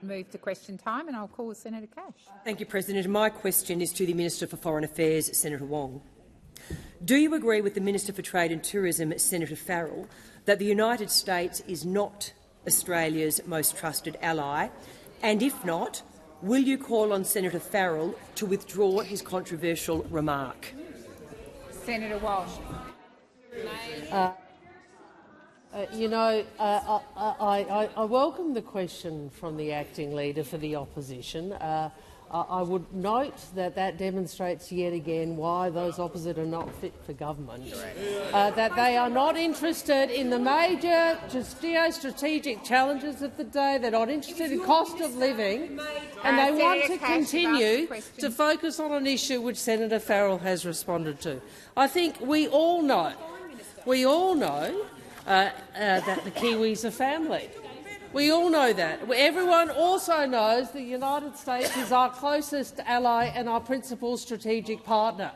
move to question time, and I'll call Senator Cash. Thank you, President. My question is to the Minister for Foreign Affairs, Senator Wong. Do you agree with the Minister for Trade and Tourism, Senator Farrell, that the United States is not Australia's most trusted ally? And if not, will you call on Senator Farrell to withdraw his controversial remark? Senator Walsh. I welcome the question from the acting leader for the opposition. I would note that demonstrates yet again why those opposite are not fit for government, that they are not interested in the major geostrategic challenges of the day, they're not interested in cost of living, and they want to continue to focus on an issue which Senator Farrell has responded to. I think we all know that the Kiwis are family. We all know that. Everyone also knows the United States is our closest ally and our principal strategic partner.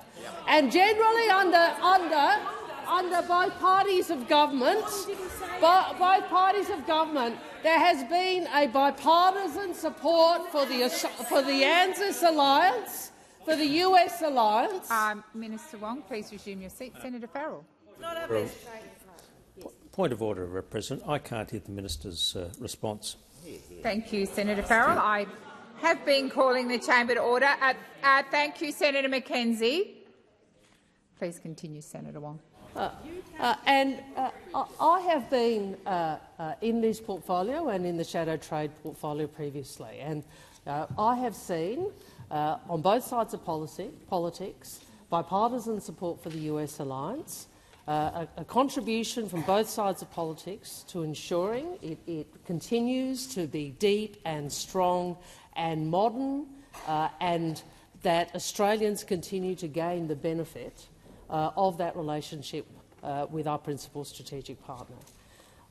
And generally under both parties of government, there has been a bipartisan support for the ANZUS alliance, for the US alliance. Minister Wong, please resume your seat. Senator Farrell. Point of order, President. I can't hear the minister's response. Thank you, Senator Farrell. I have been calling the chamber to order. Thank you, Senator McKenzie. Please continue, Senator Wong. I have been in this portfolio and in the shadow trade portfolio previously, and I have seen on both sides of politics bipartisan support for the US alliance, a contribution from both sides of politics to ensuring it continues to be deep and strong and modern, and that Australians continue to gain the benefit of that relationship with our principal strategic partner.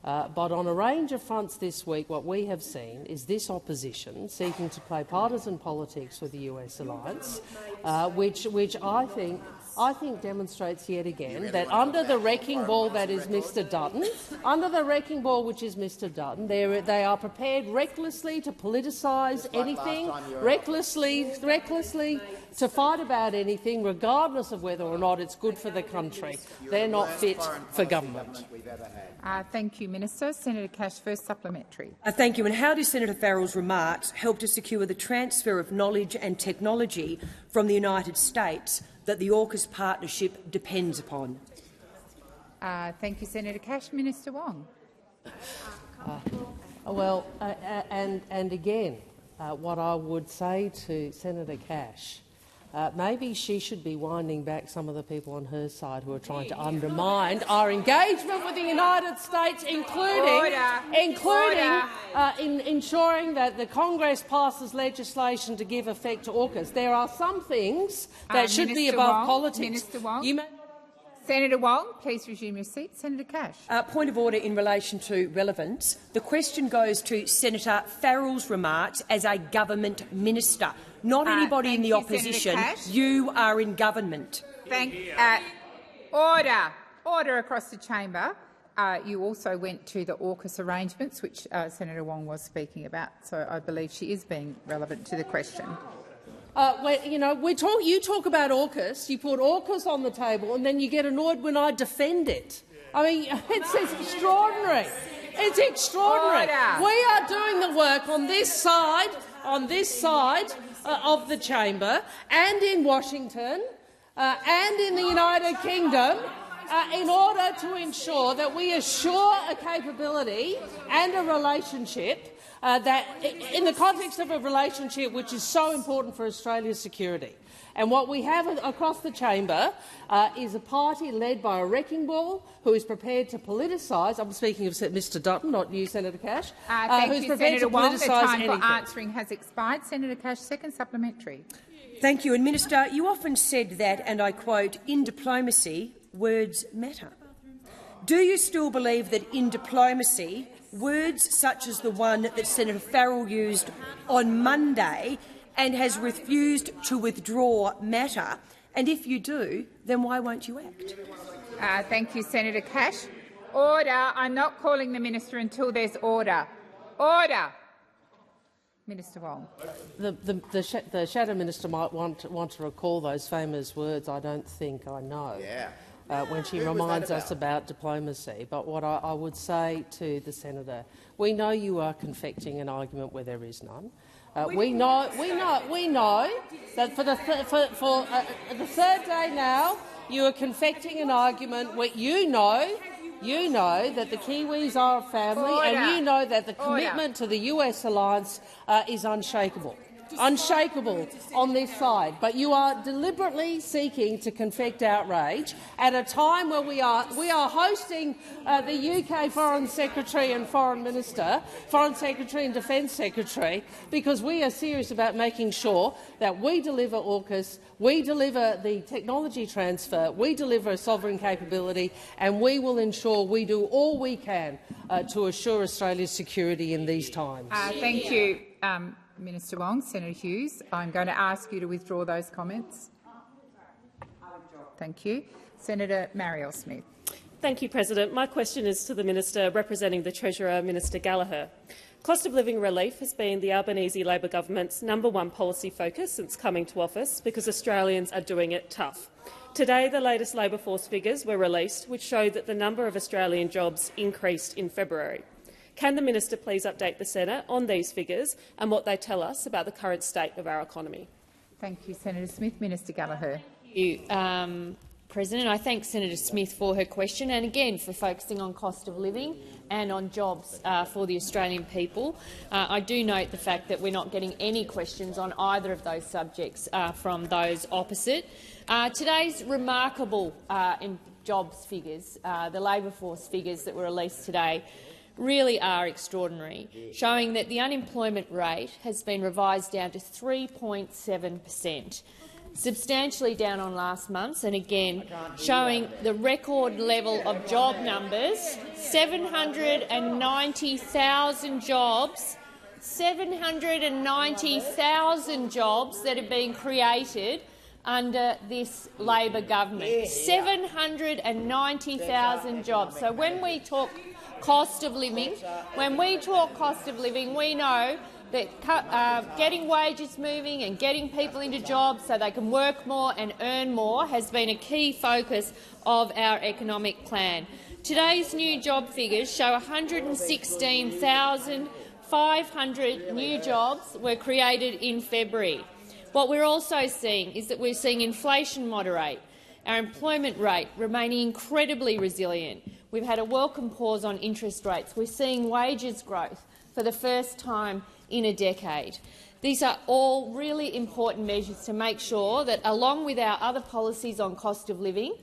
But on a range of fronts this week, what we have seen is this opposition seeking to play partisan politics with the US alliance, which I think demonstrates yet again that under the wrecking ball that is Mr Dutton, they are prepared recklessly to politicise anything, recklessly to fight about anything, regardless of whether or not it's good for the country. They're not fit for government. Thank you, Minister. Senator Cash, first supplementary. Thank you. And how do Senator Farrell's remarks help to secure the transfer of knowledge and technology from the United States that the AUKUS partnership depends upon? Thank you, Senator Cash. Minister Wong. And again, what I would say to Senator Cash, maybe she should be winding back some of the people on her side who are trying to undermine our engagement with the United States, including in ensuring that the Congress passes legislation to give effect to AUKUS. There are some things that should be above politics. Minister Wong. Senator Wong, please resume your seat. Senator Cash. Point of order in relation to relevance. The question goes to Senator Farrell's remarks as a government minister, not anybody in the opposition. You are in government. Order across the chamber. You also went to the AUKUS arrangements, which Senator Wong was speaking about, so I believe she is being relevant to the question. You talk about AUKUS, you put AUKUS on the table, and then you get annoyed when I defend it. I mean, it's extraordinary. It's extraordinary. Order. We are doing the work on this side of the chamber, and in Washington, and in the United Kingdom, in order to ensure that we assure a capability and a relationship that, in the context of a relationship which is so important for Australia's security. And what we have across the chamber is a party led by a wrecking ball who is prepared to politicise. I'm speaking of Mr Dutton, not you, Senator Cash. Thank you, Senator Wong. The time for answering has expired. Senator Cash, second supplementary. Thank you. And Minister, you often said that, and I quote, "In diplomacy, words matter." Do you still believe that in diplomacy, words such as the one that Senator Farrell used on Monday and has refused to withdraw matter? And if you do, then why won't you act? Thank you, Senator Cash. Order. I'm not calling the minister until there's order. Order. Minister Wong. The Shadow Minister might want to recall those famous words, "I don't think I know," when she reminds us about diplomacy. But what I would say to the senator, we know you are confecting an argument where there is none. We know that for the third day now, you are confecting an argument where you know that the Kiwis are a family, and you know that the commitment to the US alliance is unshakable on this side. But you are deliberately seeking to confect outrage at a time where we are hosting the UK Foreign Secretary and Foreign Secretary and Defence Secretary, because we are serious about making sure that we deliver AUKUS, we deliver the technology transfer, we deliver a sovereign capability, and we will ensure we do all we can to assure Australia's security in these times. Thank you, Minister Wong. Senator Hughes, I'm going to ask you to withdraw those comments. Thank you. Senator Marielle Smith. Thank you, President. My question is to the Minister representing the Treasurer, Minister Gallagher. Cost of living relief has been the Albanese Labor government's #1 policy focus since coming to office, because Australians are doing it tough. Today, the latest labour force figures were released, which showed that the number of Australian jobs increased in February. Can the Minister please update the Senate on these figures and what they tell us about the current state of our economy? Thank you, Senator Smith. Minister Gallagher. Thank you, President. I thank Senator Smith for her question and again for focusing on cost of living and on jobs for the Australian people. I do note the fact that we're not getting any questions on either of those subjects from those opposite. Today's remarkable jobs figures, the labour force figures that were released today, really are extraordinary, showing that the unemployment rate has been revised down to 3.7%, substantially down on last month's, and again showing the record level of job numbers, 790,000 jobs, 790,000 jobs that have been created under this Labor government. 790,000 jobs. So when we talk cost of living, we know that getting wages moving and getting people into jobs so they can work more and earn more has been a key focus of our economic plan. Today's new job figures show 116,500 new jobs were created in February. What we're also seeing is that we're seeing inflation moderate, our employment rate remaining incredibly resilient. We've had a welcome pause on interest rates. We're seeing wages growth for the first time in a decade. These are all really important measures to make sure that, along with our other policies on cost of living,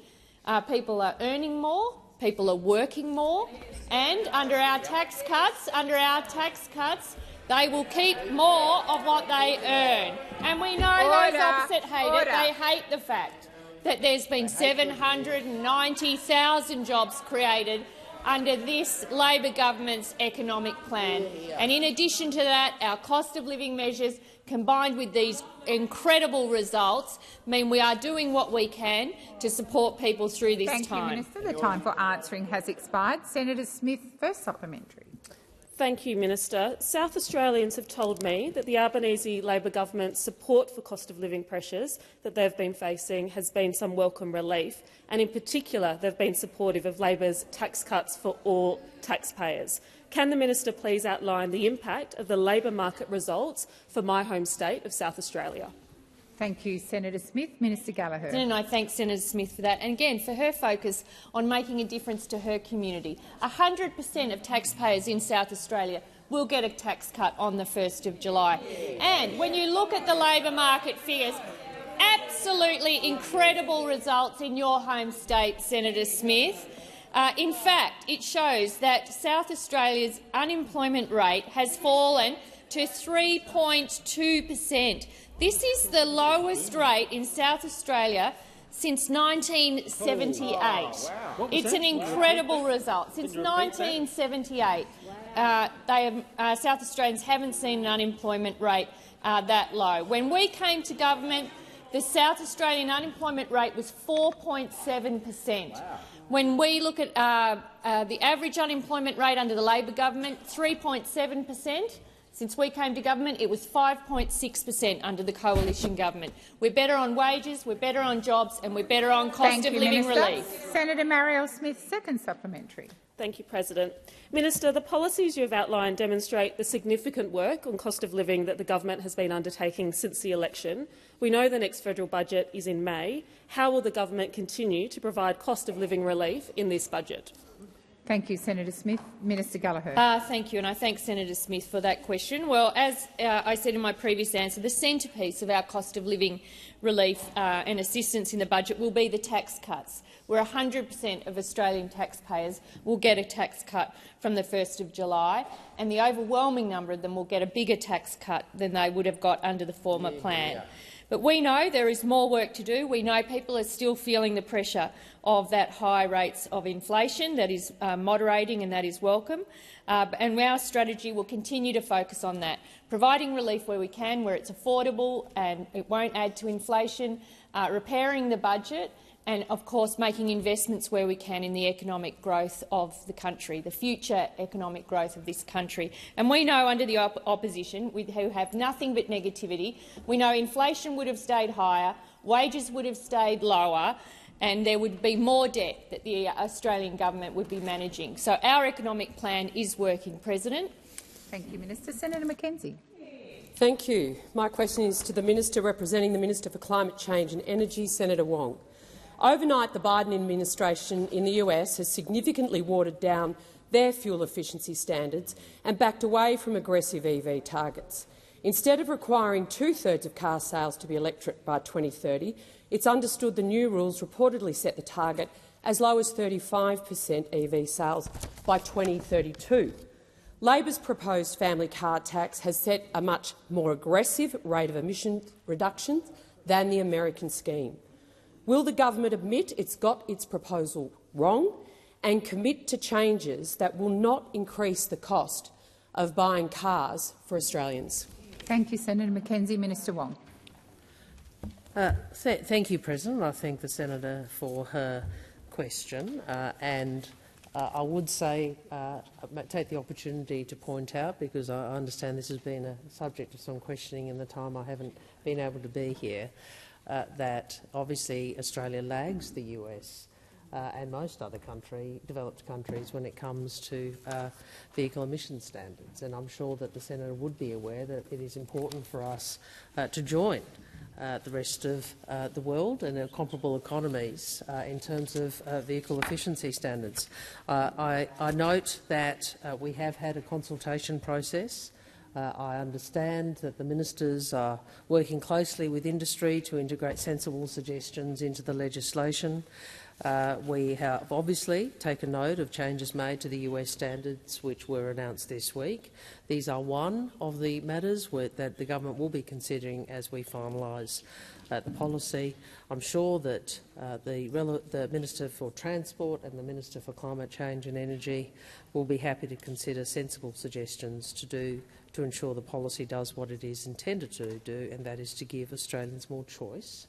people are earning more, people are working more, and under our tax cuts, they will keep more of what they earn. And we know those opposite hate it. They hate the fact that there's been 790,000 jobs created under this Labor government's economic plan. And in addition to that, our cost of living measures, combined with these incredible results, mean we are doing what we can to support people through this time. Thank you, Minister. The time for answering has expired. Senator Smith, first supplementary. Thank you, Minister. South Australians have told me that the Albanese Labor government's support for cost of living pressures that they've been facing has been some welcome relief, and in particular they've been supportive of Labor's tax cuts for all taxpayers. Can the Minister please outline the impact of the labour market results for my home state of South Australia? Thank you, Senator Smith. Minister Gallagher. And I thank Senator Smith for that, and again for her focus on making a difference to her community. 100% of taxpayers in South Australia will get a tax cut on the 1st of July. And when you look at the labour market figures, absolutely incredible results in your home state, Senator Smith. In fact, it shows that South Australia's unemployment rate has fallen to 3.2%. This is the lowest rate in South Australia since 1978. It's an incredible result. Since 1978, South Australians haven't seen an unemployment rate that low. When we came to government, the South Australian unemployment rate was 4.7%. When we look at the average unemployment rate under the Labor government, 3.7%. Since we came to government, it was 5.6% under the coalition government. We're better on wages, we're better on jobs and we're better on cost of living relief. Senator Marielle Smith, second supplementary. Thank you, President. Minister, the policies you have outlined demonstrate the significant work on cost of living that the government has been undertaking since the election. We know the next federal budget is in May. How will the government continue to provide cost of living relief in this budget? Thank you, Senator Smith. Minister Gallagher. Thank you, and I thank Senator Smith for that question. Well, as I said in my previous answer, the centrepiece of our cost of living relief and assistance in the budget will be the tax cuts, where 100% of Australian taxpayers will get a tax cut from the 1st of July, and the overwhelming number of them will get a bigger tax cut than they would have got under the former plan. But we know there is more work to do. We know people are still feeling the pressure of that high rates of inflation that is moderating, and that is welcome. And our strategy will continue to focus on that, providing relief where we can, where it's affordable and it won't add to inflation, repairing the budget, and, of course, making investments where we can in the economic growth of the country, the future economic growth of this country. And we know under the opposition, who have nothing but negativity, we know inflation would have stayed higher, wages would have stayed lower, and there would be more debt that the Australian government would be managing. So our economic plan is working, President. Thank you, Minister. Senator McKenzie. Thank you. My question is to the Minister representing the Minister for Climate Change and Energy, Senator Wong. Overnight, the Biden administration in the US has significantly watered down their fuel efficiency standards and backed away from aggressive EV targets. Instead of requiring 2/3 of car sales to be electric by 2030, it's understood the new rules reportedly set the target as low as 35% EV sales by 2032. Labor's proposed family car tax has set a much more aggressive rate of emission reductions than the American scheme. Will the government admit it's got its proposal wrong and commit to changes that will not increase the cost of buying cars for Australians? Thank you, Senator McKenzie. Minister Wong. Thank you, President. I thank the senator for her question, and I would say, take the opportunity to point out, because I understand this has been a subject of some questioning in the time I haven't been able to be here, that obviously Australia lags the US and most other developed countries when it comes to vehicle emission standards. And I'm sure that the senator would be aware that it is important for us to join the rest of the world and comparable economies in terms of vehicle efficiency standards. I note that we have had a consultation process. I understand that the ministers are working closely with industry to integrate sensible suggestions into the legislation. We have obviously taken note of changes made to the US standards which were announced this week. These are one of the matters that the government will be considering as we finalise the policy. I'm sure that the Minister for Transport and the Minister for Climate Change and Energy will be happy to consider sensible suggestions to ensure the policy does what it is intended to do, and that is to give Australians more choice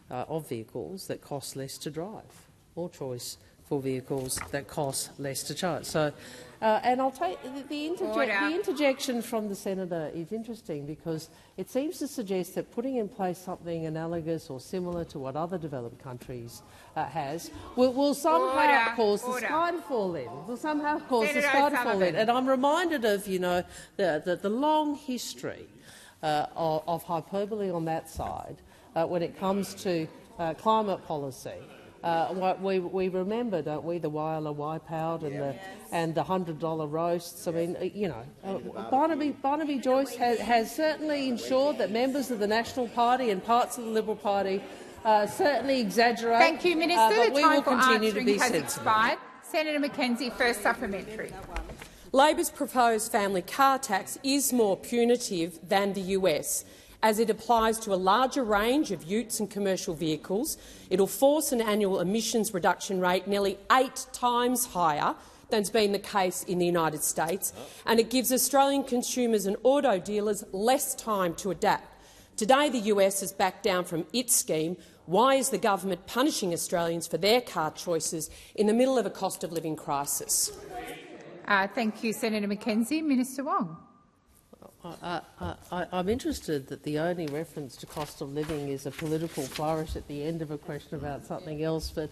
of vehicles that cost less to drive, more choice for vehicles that cost less to charge. So, and I'll take the interjection from the senator is interesting, because it seems to suggest that putting in place something analogous or similar to what other developed countries has will somehow cause the sky to fall in. Will somehow cause the sky to fall in. And I'm reminded of the long history of hyperbole on that side when it comes to climate policy. We remember, don't we, the Whyalla wipeout and the $100 roasts. I mean, Barnaby Joyce has certainly ensured that members of the National Party and parts of the Liberal Party certainly exaggerate. Thank you, Minister. But the time for answering has sensible. expired. Senator McKenzie, first supplementary. Labor's proposed family car tax is more punitive than the US, as it applies to a larger range of utes and commercial vehicles. It will force an annual emissions reduction rate nearly 8 times higher than has been the case in the United States, and it gives Australian consumers and auto dealers less time to adapt. Today the US has backed down from its scheme. Why is the government punishing Australians for their car choices in the middle of a cost-of-living crisis? Thank you, Senator McKenzie. Minister Wong. I'm interested that the only reference to cost of living is a political flourish at the end of a question about something else, but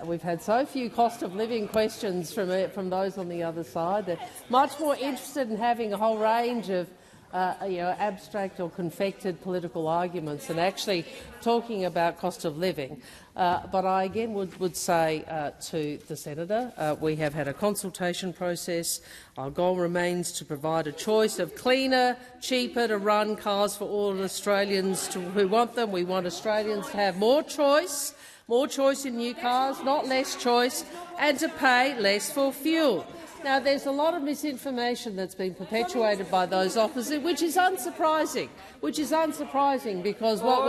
we've had so few cost of living questions from those on the other side. They're much more interested in having a whole range of abstract or confected political arguments and actually talking about cost of living. But I again would say to the senator, we have had a consultation process. Our goal remains to provide a choice of cleaner, cheaper to run cars for all Australians who want them. We want Australians to have more choice in new cars, not less choice, and to pay less for fuel. Now, there's a lot of misinformation that's been perpetuated by those opposite, which is unsurprising. Because what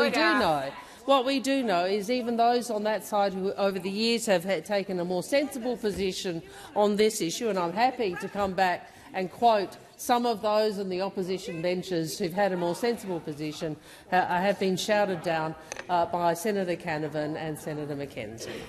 we do know is even those on that side who over the years have taken a more sensible position on this issue, and I'm happy to come back and quote some of those on the opposition benches who've had a more sensible position, have been shouted down by Senator Canavan and Senator Mackenzie.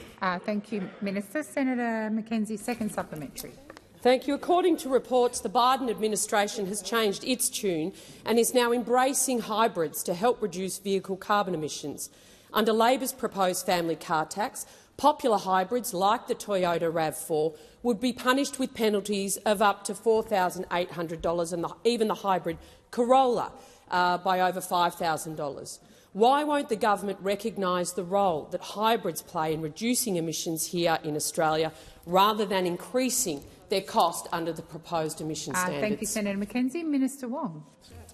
Thank you, Minister. Senator Mackenzie, second supplementary. Thank you. According to reports, the Biden administration has changed its tune and is now embracing hybrids to help reduce vehicle carbon emissions. Under Labor's proposed family car tax, popular hybrids like the Toyota RAV4 would be punished with penalties of up to $4,800 and even the hybrid Corolla by over $5,000. Why won't the government recognise the role that hybrids play in reducing emissions here in Australia rather than increasing their cost under the proposed emission standards? Thank you, Senator Mackenzie. Minister Wong.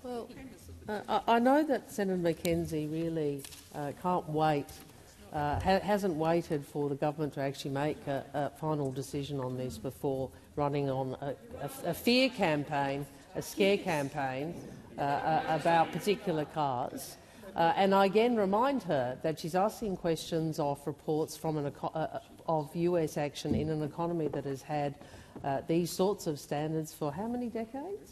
Well, I know that Senator Mackenzie really can't wait, hasn't waited for the government to actually make a final decision on this before running on a fear campaign, a scare campaign about particular cars. And I again remind her that she's asking questions of reports from of US action in an economy that has had these sorts of standards for how many decades?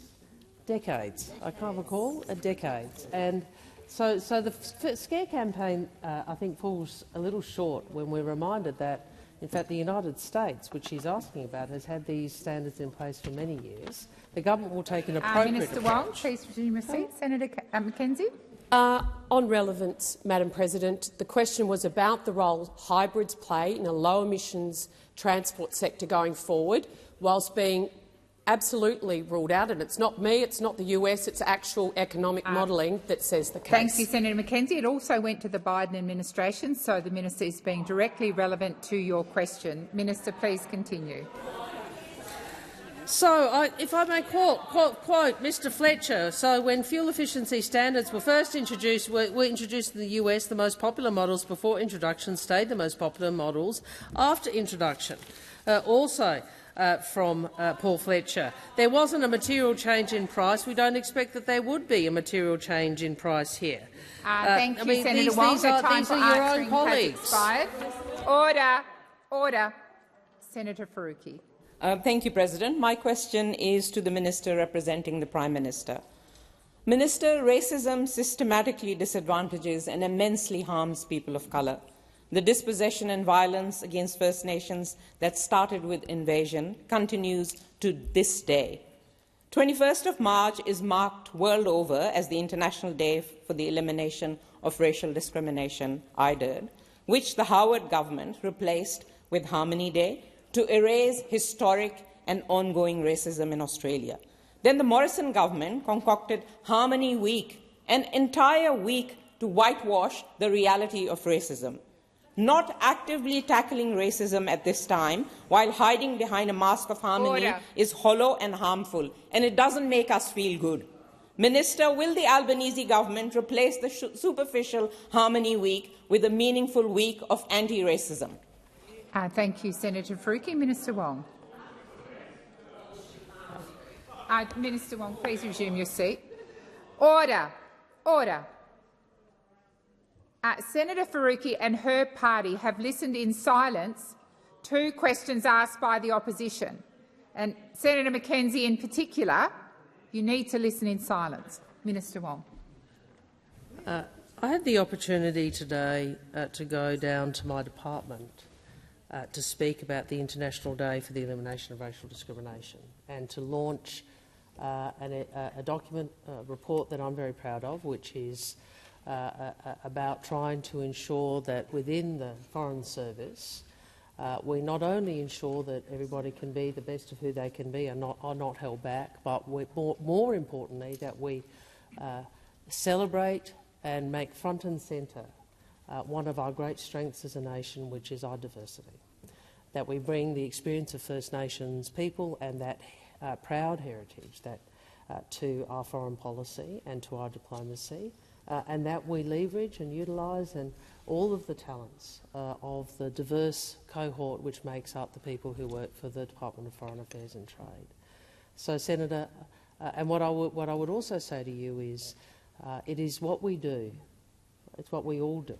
Decades. I can't recall. Decades. And so the scare campaign, I think, falls a little short when we're reminded that, in fact, the United States, which she's asking about, has had these standards in place for many years. The government will take an appropriate Minister Wong, please resume your seat. Senator Mackenzie. On relevance, Madam President, the question was about the role hybrids play in a low-emissions transport sector going forward, whilst being absolutely ruled out. And it's not me, it's not the US, it's actual economic modelling that says the case. Thank you, Senator Mackenzie. It also went to the Biden administration, so the minister is being directly relevant to your question. Minister, please continue. So, if I may quote Mr Fletcher, so when fuel efficiency standards were first introduced, were introduced in the US, the most popular models before introduction stayed the most popular models after introduction. From Paul Fletcher, there wasn't a material change in price. We don't expect that there would be a material change in price here. Thank you, Senator Wong. These are your own colleagues. Order. Senator Faruqi. Thank you, President. My question is to the Minister representing the Prime Minister. Minister, racism systematically disadvantages and immensely harms people of colour. The dispossession and violence against First Nations that started with invasion continues to this day. 21st of March is marked world over as the International Day for the Elimination of Racial Discrimination, IDIRD, which the Howard government replaced with Harmony Day to erase historic and ongoing racism in Australia. Then the Morrison government concocted Harmony Week, an entire week to whitewash the reality of racism. Not actively tackling racism at this time, while hiding behind a mask of harmony, is hollow and harmful, and it doesn't make us feel good. Minister, will the Albanese government replace the superficial Harmony Week with a meaningful week of anti-racism? Thank you, Senator Faruqi. Minister Wong. Minister Wong, please resume your seat. Order. Senator Faruqi and her party have listened in silence to questions asked by the opposition. And Senator Mackenzie in particular, you need to listen in silence. Minister Wong. I had the opportunity today to go down to my department to speak about the International Day for the Elimination of Racial Discrimination and to launch a document, report that I'm very proud of, which is about trying to ensure that within the Foreign Service we not only ensure that everybody can be the best of who they can be and are not held back, but more importantly that we celebrate and make front and centre one of our great strengths as a nation, which is our diversity. That we bring the experience of First Nations people and that proud heritage to our foreign policy and to our diplomacy, and that we leverage and utilise and all of the talents of the diverse cohort which makes up the people who work for the Department of Foreign Affairs and Trade. So, Senator, and what I would also say to you is it is what we do, it's what we all do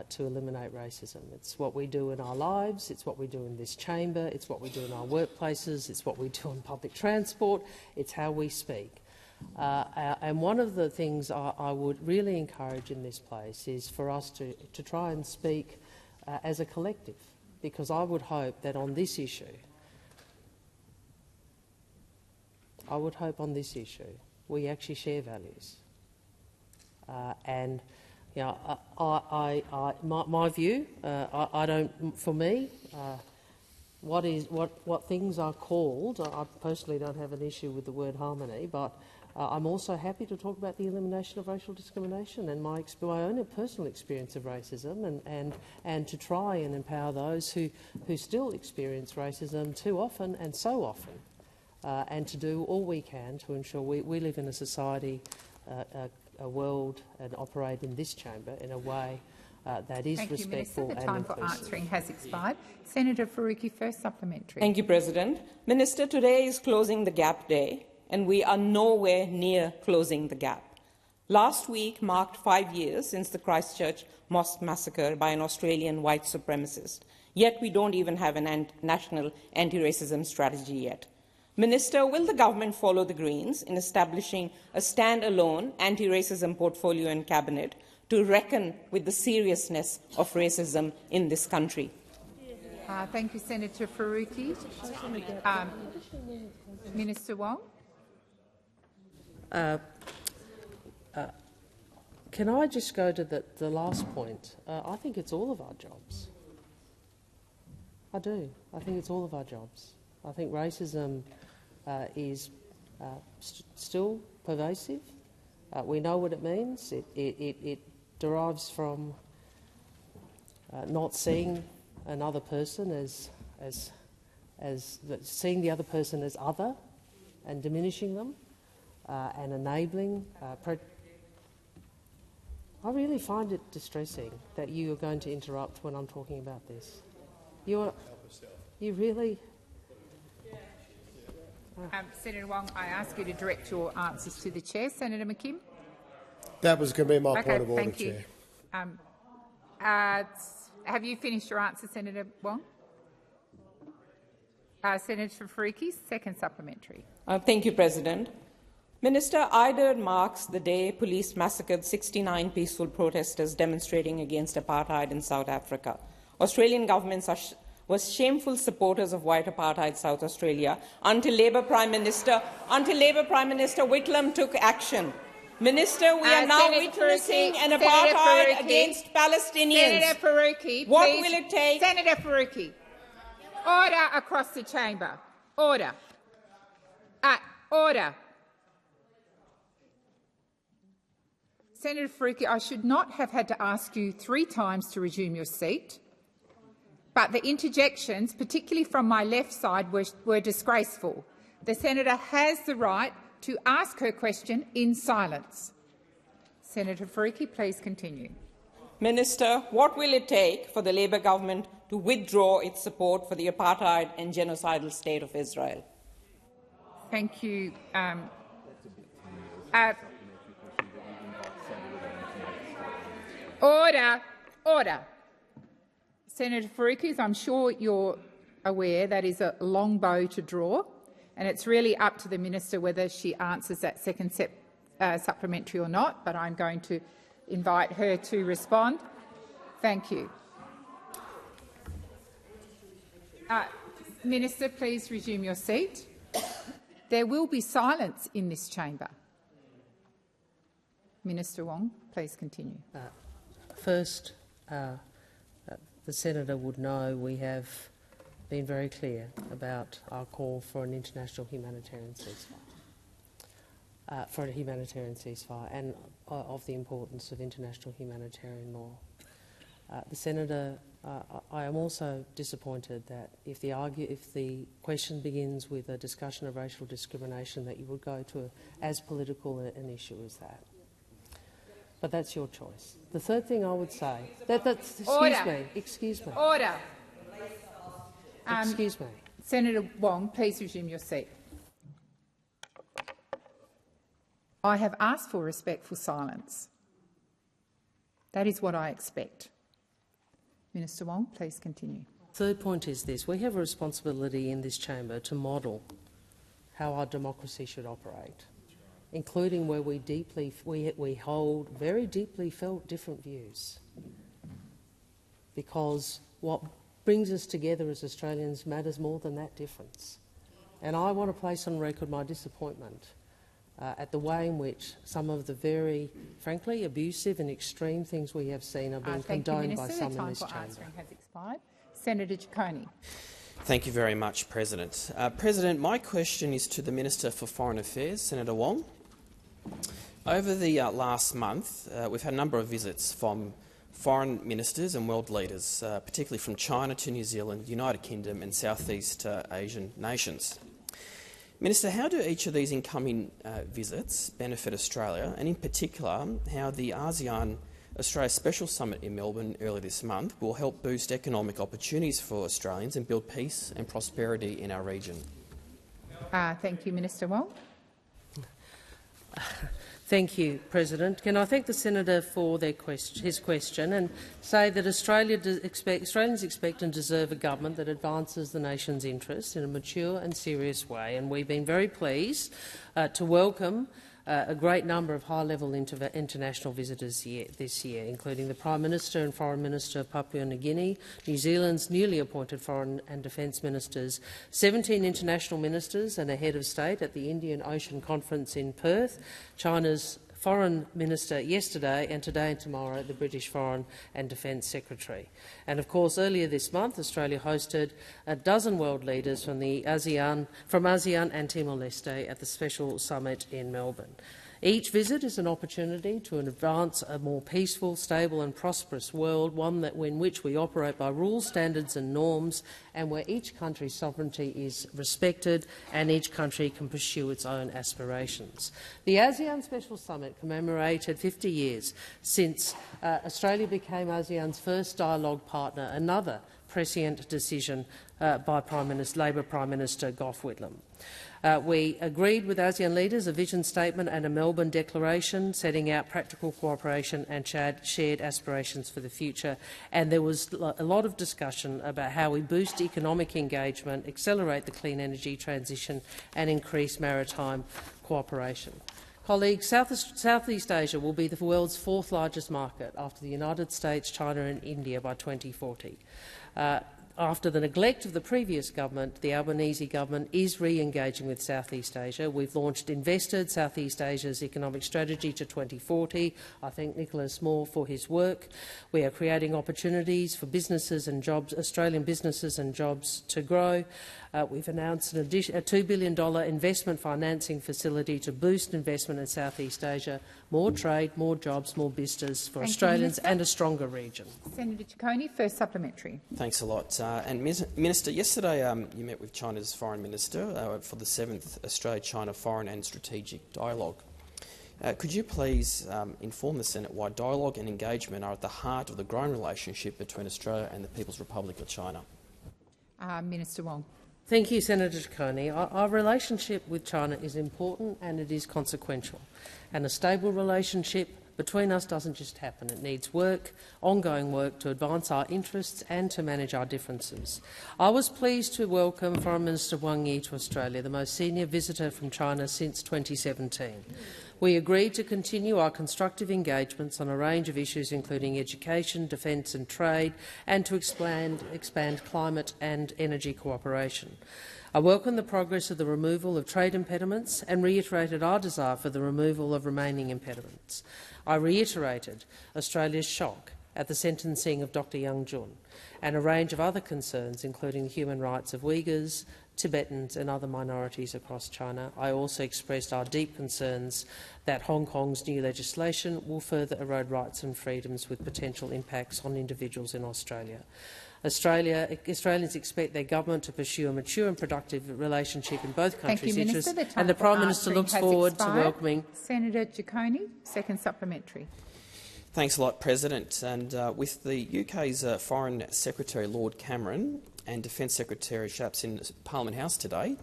to eliminate racism. It's what we do in our lives, it's what we do in this chamber, it's what we do in our workplaces, it's what we do in public transport, it's how we speak. And one of the things I would really encourage in this place is for us to try and speak as a collective, because I would hope that on this issue, we actually share values. And you know, my view, I don't. For me, what things are called, I personally don't have an issue with the word harmony, but I'm also happy to talk about the elimination of racial discrimination and my own personal experience of racism, and to try and empower those who still experience racism too often and so often, and to do all we can to ensure we live in a society, a world, and operate in this chamber in a way that is respectful. Thank you, Minister. The time for answering has expired. Senator Faruqi, first supplementary. Thank you, President. Minister, today is Closing the Gap Day, and we are nowhere near closing the gap. Last week marked 5 years since the Christchurch mosque massacre by an Australian white supremacist, yet we don't even have a national anti-racism strategy yet. Minister, will the government follow the Greens in establishing a stand-alone anti-racism portfolio in Cabinet to reckon with the seriousness of racism in this country? Thank you, Senator Faruqi. Minister Wong. Can I just go to the last point? I think it's all of our jobs. I do. I think it's all of our jobs. I think racism is still pervasive. We know what it means. It derives from not seeing another person as seeing the other person as other and diminishing them and enabling. I really find it distressing that you are going to interrupt when I'm talking about this. You really. Senator Wong, I ask you to direct your answers to the chair. Senator McKim. That was going to be my point of order, thank you. Chair. Have you finished your answer, Senator Wong? Senator Faruqi, second supplementary. Thank you, President. Minister, Eid marks the day police massacred 69 peaceful protesters demonstrating against apartheid in South Africa. Australian governments were shameful supporters of white apartheid South Australia until Labor Prime Minister Whitlam took action. Minister, we are now witnessing an apartheid against Palestinians. Senator Faruqi, what will it take? Senator Faruqi, order across the chamber. Order. Order. Senator Faruqi, I should not have had to ask you 3 times to resume your seat, but the interjections, particularly from my left side, were disgraceful. The senator has the right to ask her question in silence. Senator Faruqi, please continue. Minister, what will it take for the Labor government to withdraw its support for the apartheid and genocidal state of Israel? Thank you. Order. Order. Senator Faruqi, as I'm sure you're aware, that is a long bow to draw, and it's really up to the minister whether she answers that second supplementary or not, but I'm going to invite her to respond. Thank you. Minister, please resume your seat. There will be silence in this chamber. Minister Wong, please continue. First, the senator would know we have been very clear about our call for an international humanitarian ceasefire, and of the importance of international humanitarian law. The senator, I am also disappointed that if the question begins with a discussion of racial discrimination, that you would go to as political an issue as that. But that's your choice. The third thing I would say... Excuse me. Order. Excuse me. Senator Wong, please resume your seat. I have asked for respectful silence. That is what I expect. Minister Wong, please continue. Third point is this. We have a responsibility in this chamber to model how our democracy should operate, including where we hold very deeply felt different views, because what brings us together as Australians matters more than that difference. And I want to place on record my disappointment at the way in which some of the very, frankly, abusive and extreme things we have seen are being condoned by some in this chamber. The time for answering has expired. Senator Ciccone. Thank you very much, President. President, my question is to the Minister for Foreign Affairs, Senator Wong. Over the last month, we've had a number of visits from foreign ministers and world leaders, particularly from China to New Zealand, United Kingdom and Southeast Asian nations. Minister, how do each of these incoming visits benefit Australia, and in particular how the ASEAN-Australia Special Summit in Melbourne earlier this month will help boost economic opportunities for Australians and build peace and prosperity in our region? Thank you, Minister Wong. Thank you, President. Can I thank the senator for his question and say that Australians expect and deserve a government that advances the nation's interests in a mature and serious way, and we've been very pleased to welcome a great number of high-level international visitors this year, including the Prime Minister and Foreign Minister of Papua New Guinea, New Zealand's newly appointed Foreign and Defence Ministers, 17 international ministers and a head of state at the Indian Ocean Conference in Perth, China's Foreign Minister yesterday, and today and tomorrow the British Foreign and Defence Secretary. And of course, earlier this month, Australia hosted a dozen world leaders from ASEAN and Timor-Leste at the Special Summit in Melbourne. Each visit is an opportunity to advance a more peaceful, stable and prosperous world, one in which we operate by rules, standards and norms, and where each country's sovereignty is respected and each country can pursue its own aspirations. The ASEAN Special Summit commemorated 50 years since Australia became ASEAN's first dialogue partner, another prescient decision by Labor Prime Minister Gough Whitlam. We agreed with ASEAN leaders a vision statement and a Melbourne declaration setting out practical cooperation and shared aspirations for the future, and there was a lot of discussion about how we boost economic engagement, accelerate the clean energy transition and increase maritime cooperation. Colleagues, Southeast Asia will be the world's fourth largest market after the United States, China and India by 2040. After the neglect of the previous government, the Albanese government is re-engaging with Southeast Asia. We've launched Invested, Southeast Asia's economic strategy to 2040. I thank Nicholas Moore for his work. We are creating opportunities for businesses and jobs, Australian businesses and jobs to grow. We've announced a $2 billion investment financing facility to boost investment in Southeast Asia, more trade, more jobs, more business for Australians and a stronger region. Senator Ciccone, first supplementary. Thanks a lot. And Minister, yesterday you met with China's Foreign Minister for the 7th Australia-China Foreign and Strategic Dialogue. Could you please inform the Senate why dialogue and engagement are at the heart of the growing relationship between Australia and the People's Republic of China? Minister Wong. Thank you, Senator Ciccone. Our relationship with China is important and it is consequential. And a stable relationship between us doesn't just happen. It needs work, ongoing work, to advance our interests and to manage our differences. I was pleased to welcome Foreign Minister Wang Yi to Australia, the most senior visitor from China since 2017. We agreed to continue our constructive engagements on a range of issues including education, defence and trade, and to expand climate and energy cooperation. I welcome the progress of the removal of trade impediments and reiterated our desire for the removal of remaining impediments. I reiterated Australia's shock at the sentencing of Dr Young Jun and a range of other concerns, including the human rights of Uyghurs, Tibetans and other minorities across China. I also expressed our deep concerns that Hong Kong's new legislation will further erode rights and freedoms with potential impacts on individuals in Australia. Australians expect their government to pursue a mature and productive relationship in both countries' interests, and the Prime Minister looks forward to welcoming— Senator Giacone, second supplementary. Thanks a lot, President. And with the UK's Foreign Secretary Lord Cameron and Defence Secretary Shapps in Parliament House today,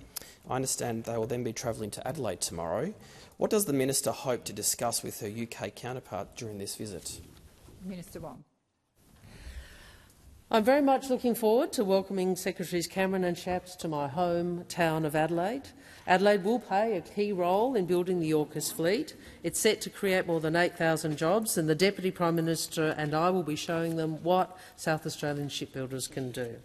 I understand they will then be travelling to Adelaide tomorrow. What does the Minister hope to discuss with her UK counterpart during this visit? Minister Wong. I'm very much looking forward to welcoming Secretaries Cameron and Shapps to my hometown of Adelaide. Adelaide will play a key role in building the AUKUS fleet. It's set to create more than 8,000 jobs, and the Deputy Prime Minister and I will be showing them what South Australian shipbuilders can do.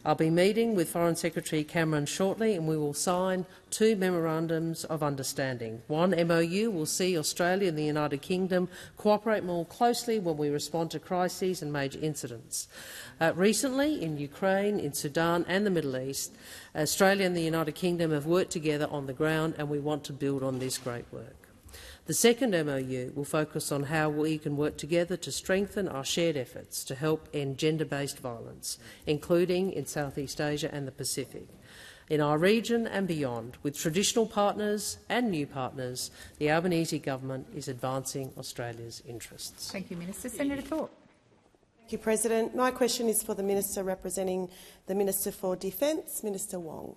I'll be meeting with Foreign Secretary Cameron shortly, and we will sign 2 memorandums of understanding. One MOU will see Australia and the United Kingdom cooperate more closely when we respond to crises and major incidents. Recently, in Ukraine, in Sudan and the Middle East, Australia and the United Kingdom have worked together on the ground, and we want to build on this great work. The second MOU will focus on how we can work together to strengthen our shared efforts to help end gender-based violence, including in Southeast Asia and the Pacific. In our region and beyond, with traditional partners and new partners, the Albanese government is advancing Australia's interests. Thank you, Minister. Senator Thorpe. Thank you, President. My question is for the Minister representing the Minister for Defence, Minister Wong.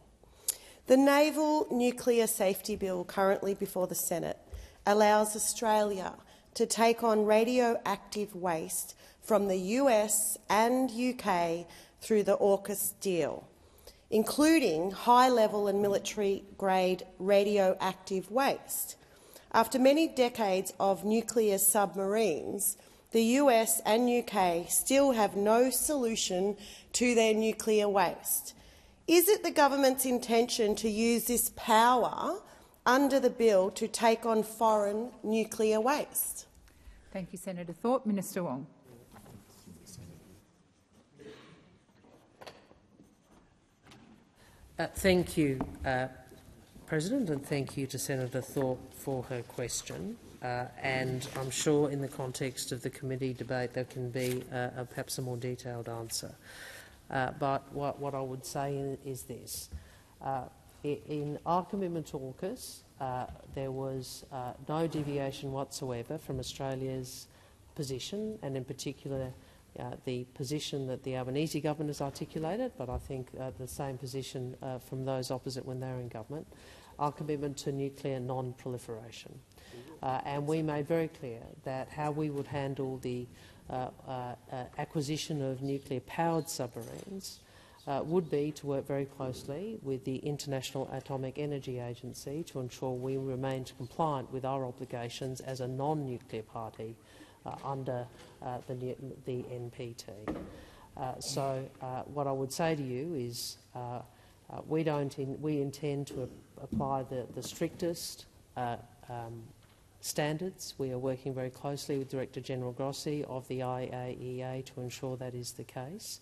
The Naval Nuclear Safety Bill currently before the Senate allows Australia to take on radioactive waste from the US and UK through the AUKUS deal, including high-level and military-grade radioactive waste. After many decades of nuclear submarines, the US and UK still have no solution to their nuclear waste. Is it the government's intention to use this power under the bill to take on foreign nuclear waste? Thank you, Senator Thorpe. Minister Wong. Thank you, President, and thank you to Senator Thorpe for her question. And I'm sure in the context of the committee debate there can be perhaps a more detailed answer. But what I would say is this. In our commitment to AUKUS, there was no deviation whatsoever from Australia's position, and in particular the position that the Albanese government has articulated, but I think the same position from those opposite when they were in government, our commitment to nuclear non-proliferation. And we made very clear that how we would handle the acquisition of nuclear-powered submarines would be to work very closely with the International Atomic Energy Agency to ensure we remain compliant with our obligations as a non-nuclear party under the NPT. So what I would say to you is we intend to apply the strictest standards. We are working very closely with Director General Grossi of the IAEA to ensure that is the case.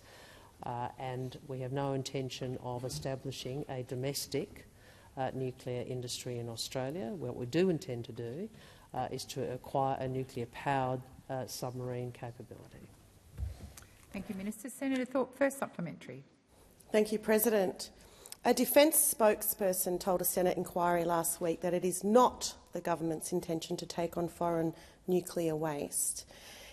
And we have no intention of establishing a domestic nuclear industry in Australia. What we do intend to do is to acquire a nuclear-powered submarine capability. Thank you, Minister. Senator Thorpe, first supplementary. Thank you, President. A Defence spokesperson told a Senate inquiry last week that it is not the government's intention to take on foreign nuclear waste.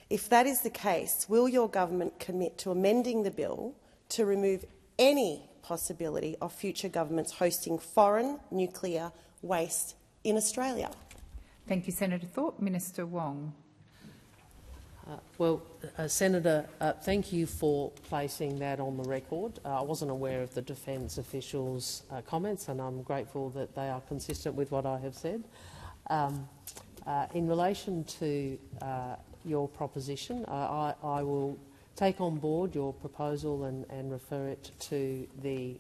If that is the case, will your government commit to amending the bill to remove any possibility of future governments hosting foreign nuclear waste in Australia? Thank you, Senator Thorpe. Minister Wong. Senator, thank you for placing that on the record. I wasn't aware of the Defence officials' comments, and I'm grateful that they are consistent with what I have said. In relation to your proposition, I will take on board your proposal and refer it to the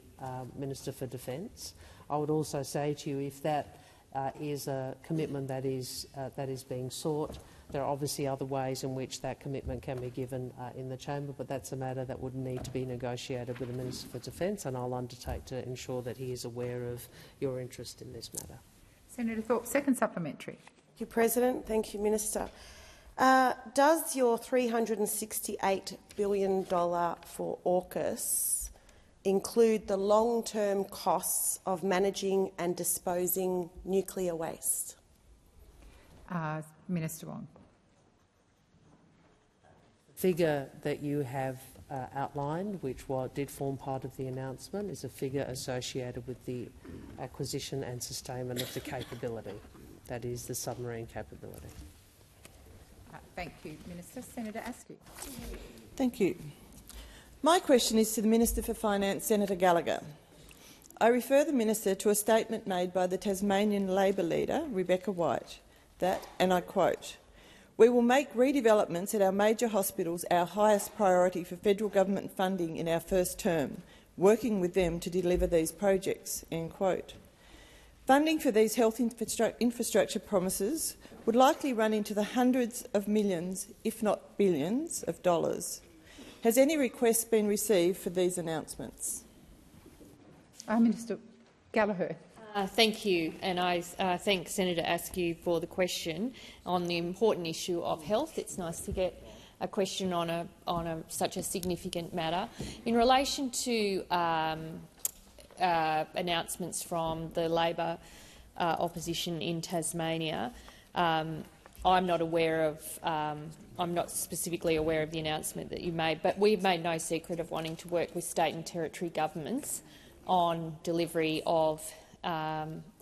Minister for Defence. I would also say to you, if that is a commitment that is being sought, there are obviously other ways in which that commitment can be given in the chamber, but that's a matter that would need to be negotiated with the Minister for Defence, and I'll undertake to ensure that he is aware of your interest in this matter. Senator Thorpe, second supplementary. Thank you, President. Thank you, Minister. Does your $368 billion for AUKUS include the long-term costs of managing and disposing nuclear waste? Minister Wong. The figure that you have outlined, which did form part of the announcement, is a figure associated with the acquisition and sustainment of the capability. That is the submarine capability. Thank you, Minister. Senator Askew. Thank you. My question is to the Minister for Finance, Senator Gallagher. I refer the Minister to a statement made by the Tasmanian Labor leader, Rebecca White, that, and I quote, "We will make redevelopments at our major hospitals our highest priority for federal government funding in our first term, working with them to deliver these projects." End quote. Funding for these health infrastructure promises would likely run into the hundreds of millions, if not billions, of dollars. Has any request been received for these announcements? Minister Gallagher. Thank you, and I thank Senator Askew for the question on the important issue of health. It's nice to get a question on such a significant matter. In relation to announcements from the Labor opposition in Tasmania, I'm not aware of. I'm not specifically aware of the announcement that you made, but we've made no secret of wanting to work with state and territory governments on delivery of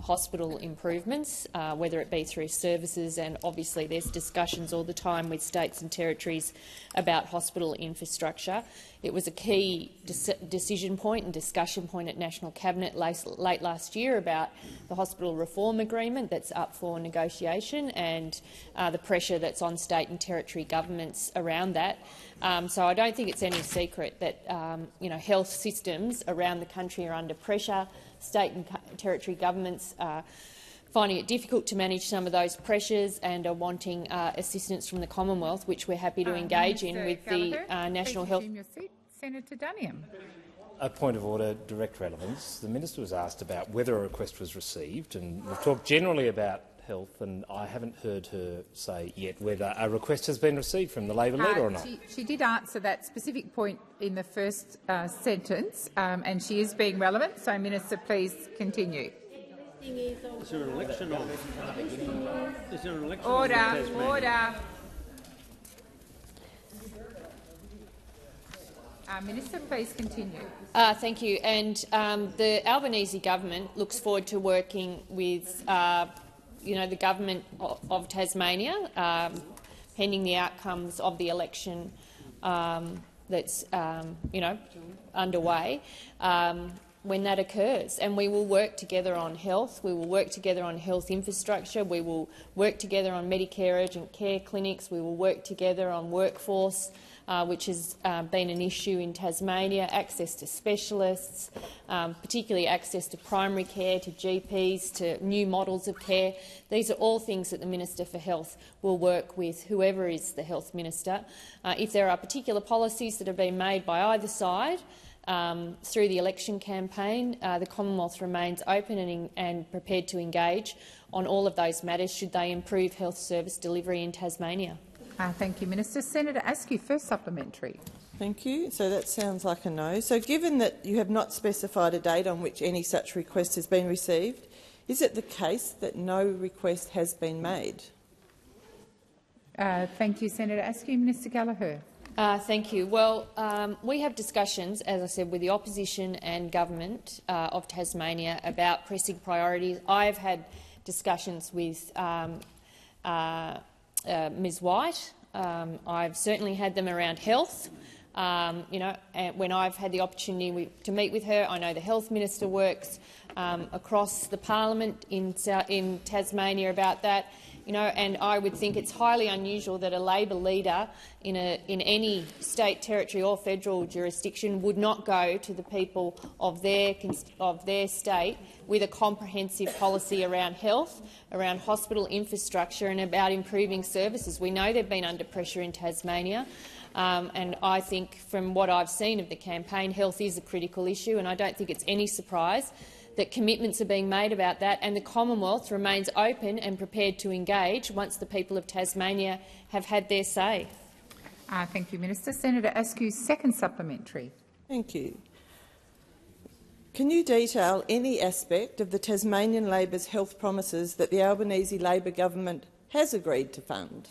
hospital improvements, whether it be through services, and obviously there's discussions all the time with states and territories about hospital infrastructure. It was a key decision point and discussion point at National Cabinet late last year about the hospital reform agreement that's up for negotiation and the pressure that's on state and territory governments around that. So I don't think it's any secret that health systems around the country are under pressure. State and territory governments are finding it difficult to manage some of those pressures and are wanting assistance from the Commonwealth, which we're happy to engage in with Gallagher, the National Health. your seat. Senator Duniam. A point of order, direct relevance. The minister was asked about whether a request was received, and we've talked generally about health, and I haven't heard her say yet whether a request has been received from the Labor leader or not. She did answer that specific point in the first sentence, and she is being relevant. So, Minister, please continue. Is there an election on? Is there an election order, on order. Minister, please continue. Thank you. And the Albanese government looks forward to working with the government of Tasmania, pending the outcomes of the election that's underway, when that occurs. And we will work together on health. We will work together on health infrastructure. We will work together on Medicare urgent care clinics. We will work together on workforce, which has been an issue in Tasmania, access to specialists, particularly access to primary care, to GPs, to new models of care. These are all things that the Minister for Health will work with whoever is the Health Minister. If there are particular policies that have been made by either side through the election campaign, the Commonwealth remains open and prepared to engage on all of those matters should they improve health service delivery in Tasmania. Thank you, Minister. Senator Askew, first supplementary. Thank you. So that sounds like a no. So given that you have not specified a date on which any such request has been received, is it the case that no request has been made? Thank you, Senator Askew. Minister Gallagher. Thank you. Well, we have discussions, as I said, with the opposition and government of Tasmania about pressing priorities. I've had discussions with Ms White. I've certainly had them around health. When I've had the opportunity to meet with her, I know the Health Minister works across the parliament in Tasmania about that. and I would think it's highly unusual that a Labor leader in any state, territory or federal jurisdiction would not go to the people of their state with a comprehensive policy around health, around hospital infrastructure and about improving services. We know they've been under pressure in Tasmania. And I think, from what I've seen of the campaign, health is a critical issue, and I don't think it's any surprise that commitments are being made about that, and the Commonwealth remains open and prepared to engage once the people of Tasmania have had their say. Thank you, Minister. Senator Askew's second supplementary. Thank you. Can you detail any aspect of the Tasmanian Labor's health promises that the Albanese Labor government has agreed to fund?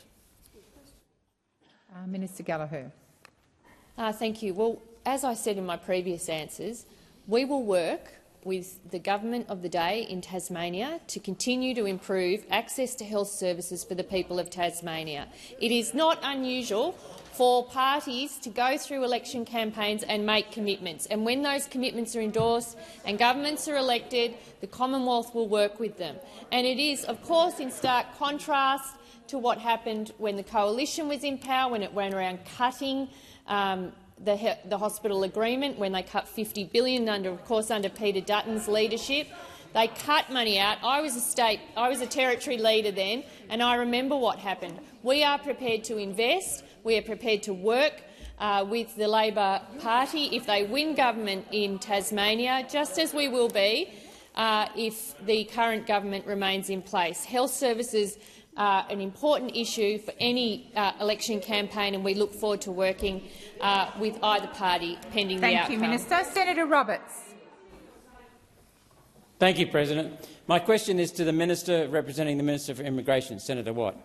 Minister Gallagher. Thank you. Well, as I said in my previous answers, we will work with the government of the day in Tasmania to continue to improve access to health services for the people of Tasmania. It is not unusual for parties to go through election campaigns and make commitments, and when those commitments are endorsed and governments are elected, the Commonwealth will work with them. And it is, of course, in stark contrast to what happened when the Coalition was in power, when it went around cutting the hospital agreement, when they cut $50 billion under Peter Dutton's leadership. They cut money out. I was a territory leader then, and I remember what happened. We are prepared to invest. We are prepared to work with the Labor Party if they win government in Tasmania, just as we will be if the current government remains in place. Health services are an important issue for any election campaign, and we look forward to working with either party pending the outcome. Thank you, Minister. Senator Roberts. Thank you, President. My question is to the Minister representing the Minister for Immigration, Senator Watt.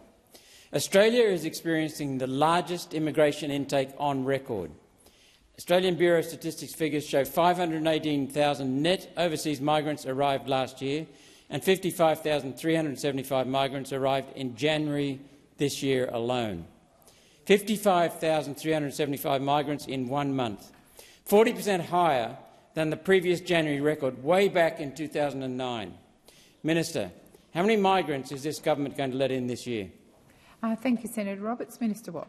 Australia is experiencing the largest immigration intake on record. Australian Bureau of Statistics figures show 518,000 net overseas migrants arrived last year, and 55,375 migrants arrived in January this year alone. 55,375 migrants in 1 month, 40% higher than the previous January record way back in 2009. Minister, how many migrants is this government going to let in this year? Thank you, Senator Roberts. Minister Watt.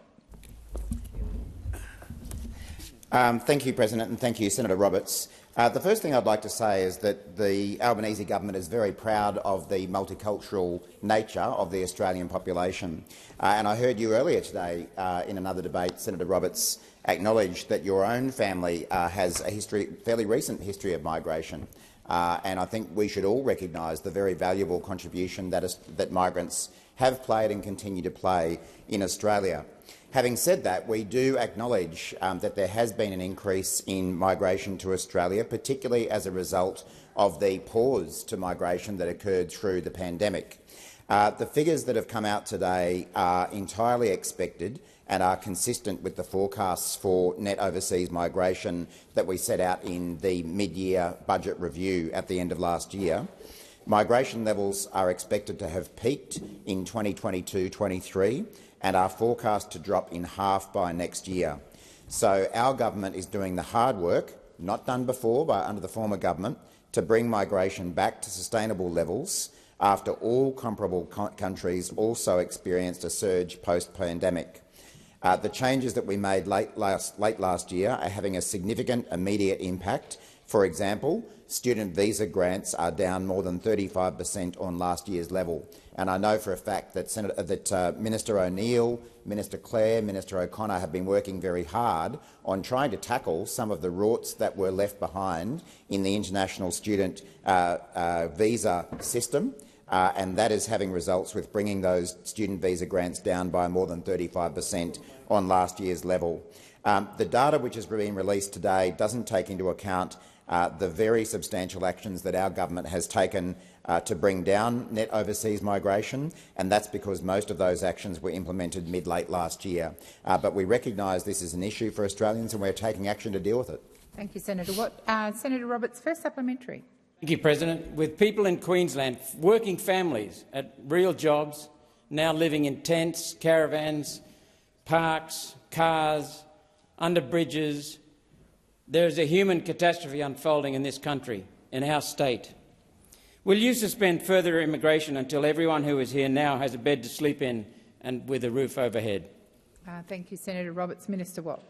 Thank you, President, and thank you, Senator Roberts. The first thing I'd like to say is that the Albanese government is very proud of the multicultural nature of the Australian population. And I heard you earlier today in another debate, Senator Roberts, acknowledge that your own family has a fairly recent history of migration. And I think we should all recognise the very valuable contribution that migrants have played and continue to play in Australia. Having said that, we do acknowledge that there has been an increase in migration to Australia, particularly as a result of the pause to migration that occurred through the pandemic. The figures that have come out today are entirely expected and are consistent with the forecasts for net overseas migration that we set out in the mid-year budget review at the end of last year. Migration levels are expected to have peaked in 2022-23 and are forecast to drop in half by next year. So our government is doing the hard work, not done before under the former government, to bring migration back to sustainable levels after all comparable countries also experienced a surge post-pandemic. The changes that we made late last year are having a significant immediate impact. For example, student visa grants are down more than 35% on last year's level. And I know for a fact that, Minister O'Neill, Minister Clare, Minister O'Connor have been working very hard on trying to tackle some of the rorts that were left behind in the international student visa system, and that is having results with bringing those student visa grants down by more than 35% on last year's level. The data which has been released today doesn't take into account the very substantial actions that our government has taken to bring down net overseas migration, and that's because most of those actions were implemented mid-late last year. But we recognise this is an issue for Australians and we're taking action to deal with it. Thank you, Senator Watt. Senator Roberts, first supplementary. Thank you, President. With people in Queensland, working families at real jobs, now living in tents, caravans, parks, cars, under bridges, there is a human catastrophe unfolding in this country, in our state. Will you suspend further immigration until everyone who is here now has a bed to sleep in and with a roof overhead? Thank you, Senator Roberts. Minister Watt.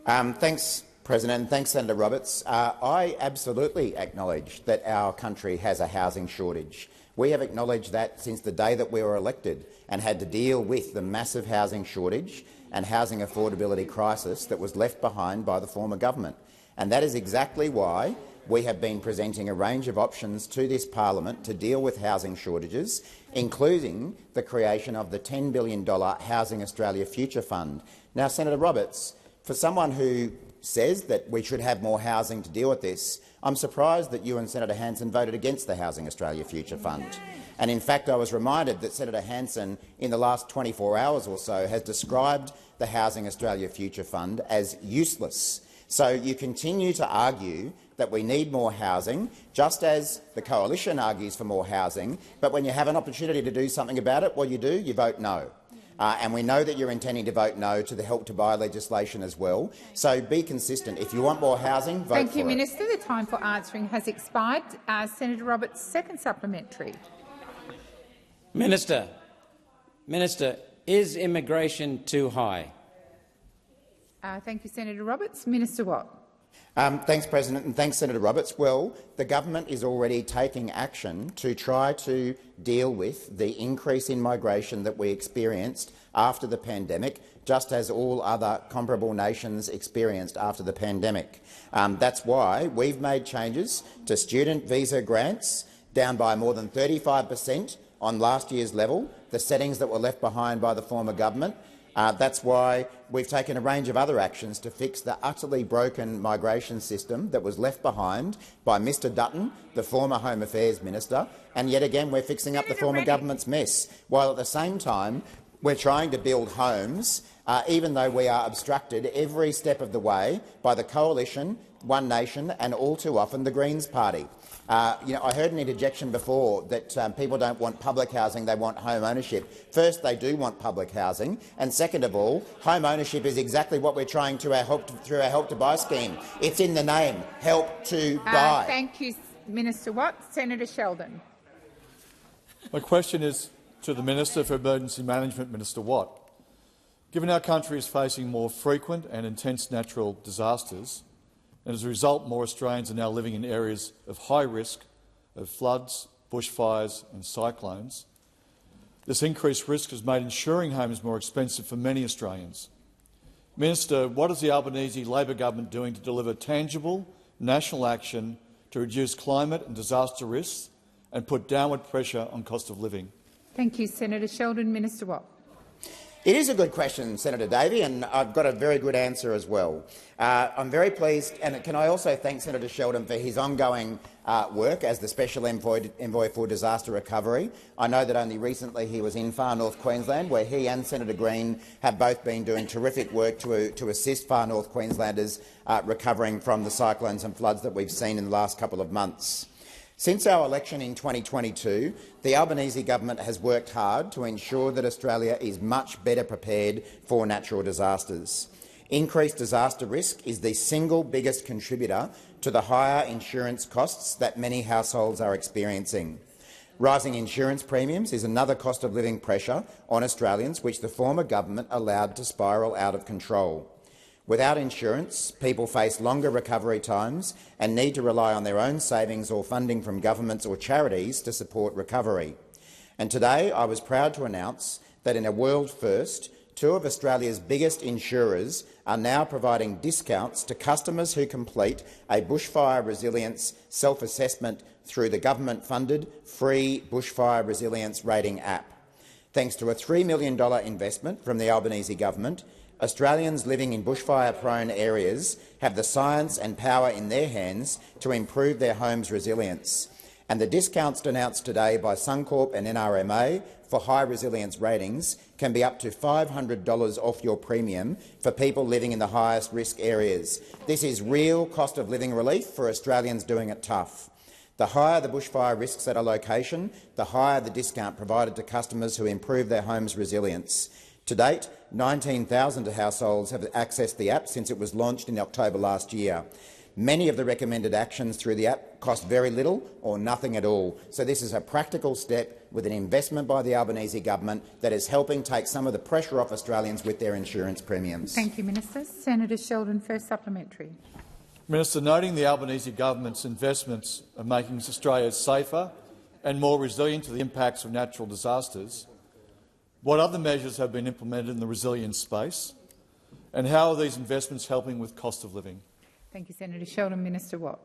Thanks, President, and thanks, Senator Roberts. I absolutely acknowledge that our country has a housing shortage. We have acknowledged that since the day that we were elected and had to deal with the massive housing shortage and housing affordability crisis that was left behind by the former government. And that is exactly why we have been presenting a range of options to this parliament to deal with housing shortages, including the creation of the $10 billion Housing Australia Future Fund. Now, Senator Roberts, for someone who says that we should have more housing to deal with this, I'm surprised that you and Senator Hanson voted against the Housing Australia Future Fund. And in fact, I was reminded that Senator Hanson, in the last 24 hours or so, has described the Housing Australia Future Fund as useless. So you continue to argue that we need more housing, just as the coalition argues for more housing, but when you have an opportunity to do something about it, what you do, you vote no. And we know that you're intending to vote no to the Help to Buy legislation as well. So be consistent. If you want more housing, vote for it. Thank you, Minister. The time for answering has expired. Senator Roberts, second supplementary. Minister, is immigration too high? Thank you, Senator Roberts. Minister Watt. Thanks, President, and thanks, Senator Roberts. Well, the government is already taking action to try to deal with the increase in migration that we experienced after the pandemic, just as all other comparable nations experienced after the pandemic. That's why we've made changes to student visa grants, down by more than 35% on last year's level, the settings that were left behind by the former government. That's why we've taken a range of other actions to fix the utterly broken migration system that was left behind by Mr Dutton, the former Home Affairs Minister, and yet again we're fixing up the former government's mess, while at the same time we're trying to build homes, even though we are obstructed every step of the way by the Coalition, One Nation and all too often the Greens Party. I heard an interjection before that people don't want public housing, they want home ownership. First, they do want public housing, and second of all, home ownership is exactly what we're trying to through our Help to Buy scheme. It's in the name, Help to Buy. Thank you, Minister Watt. Senator Sheldon. My question is to the Minister for Emergency Management, Minister Watt. Given our country is facing more frequent and intense natural disasters, and as a result more Australians are now living in areas of high risk of floods, bushfires and cyclones, this increased risk has made insuring homes more expensive for many Australians. Minister, what is the Albanese Labor government doing to deliver tangible national action to reduce climate and disaster risks and put downward pressure on cost of living? Thank you, Senator Sheldon. Minister Watt. It is a good question, Senator Davey, and I've got a very good answer as well. I'm very pleased, and can I also thank Senator Sheldon for his ongoing work as the Special Envoy for Disaster Recovery. I know that only recently he was in Far North Queensland, where he and Senator Green have both been doing terrific work to assist Far North Queenslanders recovering from the cyclones and floods that we've seen in the last couple of months. Since our election in 2022, the Albanese government has worked hard to ensure that Australia is much better prepared for natural disasters. Increased disaster risk is the single biggest contributor to the higher insurance costs that many households are experiencing. Rising insurance premiums is another cost of living pressure on Australians, which the former government allowed to spiral out of control. Without insurance, people face longer recovery times and need to rely on their own savings or funding from governments or charities to support recovery. And today I was proud to announce that in a world first, two of Australia's biggest insurers are now providing discounts to customers who complete a bushfire resilience self-assessment through the government-funded free Bushfire Resilience Rating app. Thanks to a $3 million investment from the Albanese government, Australians living in bushfire-prone areas have the science and power in their hands to improve their homes' resilience. And the discounts announced today by Suncorp and NRMA for high resilience ratings can be up to $500 off your premium for people living in the highest risk areas. This is real cost of living relief for Australians doing it tough. The higher the bushfire risks at a location, the higher the discount provided to customers who improve their homes' resilience. To date, 19,000 households have accessed the app since it was launched in October last year. Many of the recommended actions through the app cost very little or nothing at all. So this is a practical step with an investment by the Albanese government that is helping take some of the pressure off Australians with their insurance premiums. Thank you, Minister. Senator Sheldon, first supplementary. Minister, noting the Albanese government's investments are making Australia safer and more resilient to the impacts of natural disasters, what other measures have been implemented in the resilience space, and how are these investments helping with cost of living? Thank you, Senator Sheldon. Minister Watt.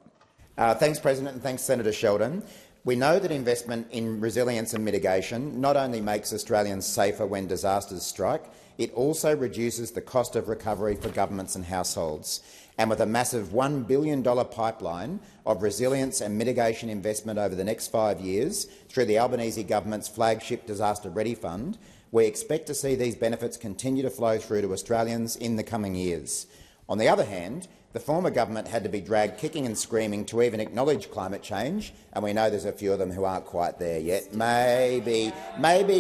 Thanks, President, and thanks, Senator Sheldon. We know that investment in resilience and mitigation not only makes Australians safer when disasters strike, it also reduces the cost of recovery for governments and households. And with a massive $1 billion pipeline of resilience and mitigation investment over the next 5 years through the Albanese government's flagship Disaster Ready Fund, we expect to see these benefits continue to flow through to Australians in the coming years. On the other hand, the former government had to be dragged kicking and screaming to even acknowledge climate change, and we know there's a few of them who aren't quite there yet. Maybe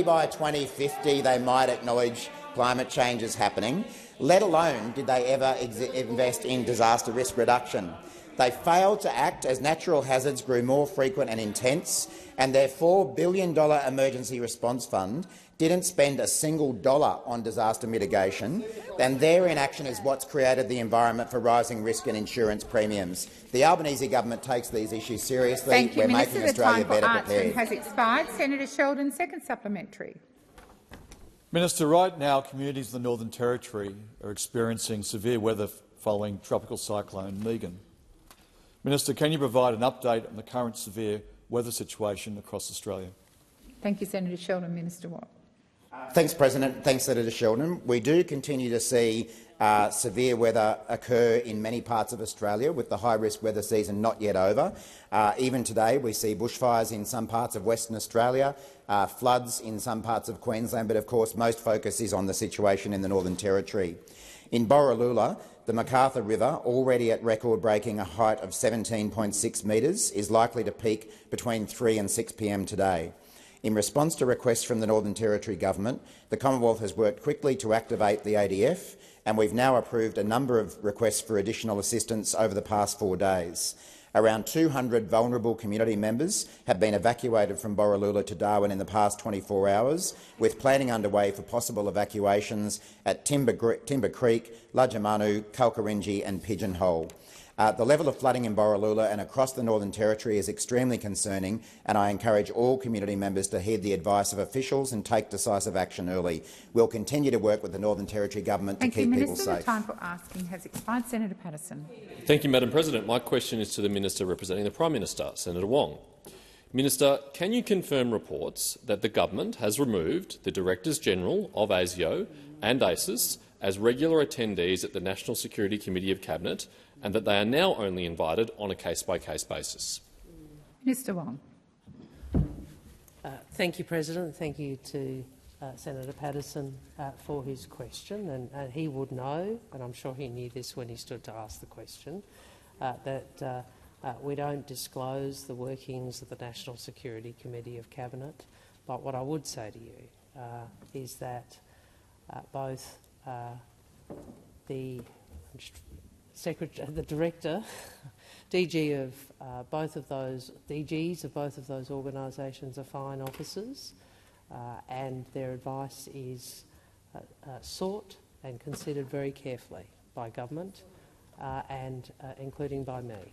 by 2050 they might acknowledge climate change is happening, let alone did they ever invest in disaster risk reduction. They failed to act as natural hazards grew more frequent and intense, and their $4 billion emergency response fund didn't spend a single dollar on disaster mitigation, and their inaction is what's created the environment for rising risk and insurance premiums. The Albanese government takes these issues seriously. Thank you, We're Minister. making Australia better answering prepared. has expired. Senator Sheldon, second supplementary. Minister, right now communities in the Northern Territory are experiencing severe weather following Tropical Cyclone Megan. Minister, can you provide an update on the current severe weather situation across Australia? Thank you, Senator Sheldon. Minister Watt. Thanks, President. Thanks, Senator Sheldon. We do continue to see severe weather occur in many parts of Australia, with the high-risk weather season not yet over. Even today, we see bushfires in some parts of Western Australia, floods in some parts of Queensland, but of course most focus is on the situation in the Northern Territory. In Borroloola, the MacArthur River, already at record-breaking a height of 17.6 metres, is likely to peak between 3 and 6 p.m. today. In response to requests from the Northern Territory Government, the Commonwealth has worked quickly to activate the ADF, and we've now approved a number of requests for additional assistance over the past 4 days. Around 200 vulnerable community members have been evacuated from Borroloola to Darwin in the past 24 hours, with planning underway for possible evacuations at Timber Creek, Lajamanu, Kalkarinji and Pigeonhole. The level of flooding in Borroloola and across the Northern Territory is extremely concerning, and I encourage all community members to heed the advice of officials and take decisive action early. We'll continue to work with the Northern Territory Government to keep people safe. The time for asking has expired. Senator Patterson. Thank you, Madam President. My question is to the Minister representing the Prime Minister, Senator Wong. Minister, can you confirm reports that the government has removed the Directors-General of ASIO and ACIS as regular attendees at the National Security Committee of Cabinet, and that they are now only invited on a case-by-case basis? Minister Wong. Thank you, President. Thank you to Senator Patterson for his question. And he would know, and I'm sure he knew this when he stood to ask the question, that we don't disclose the workings of the National Security Committee of Cabinet. But what I would say to you is that both the Director, DG of both of those DGs of both of those organisations are fine officers, and their advice is sought and considered very carefully by government, and including by me.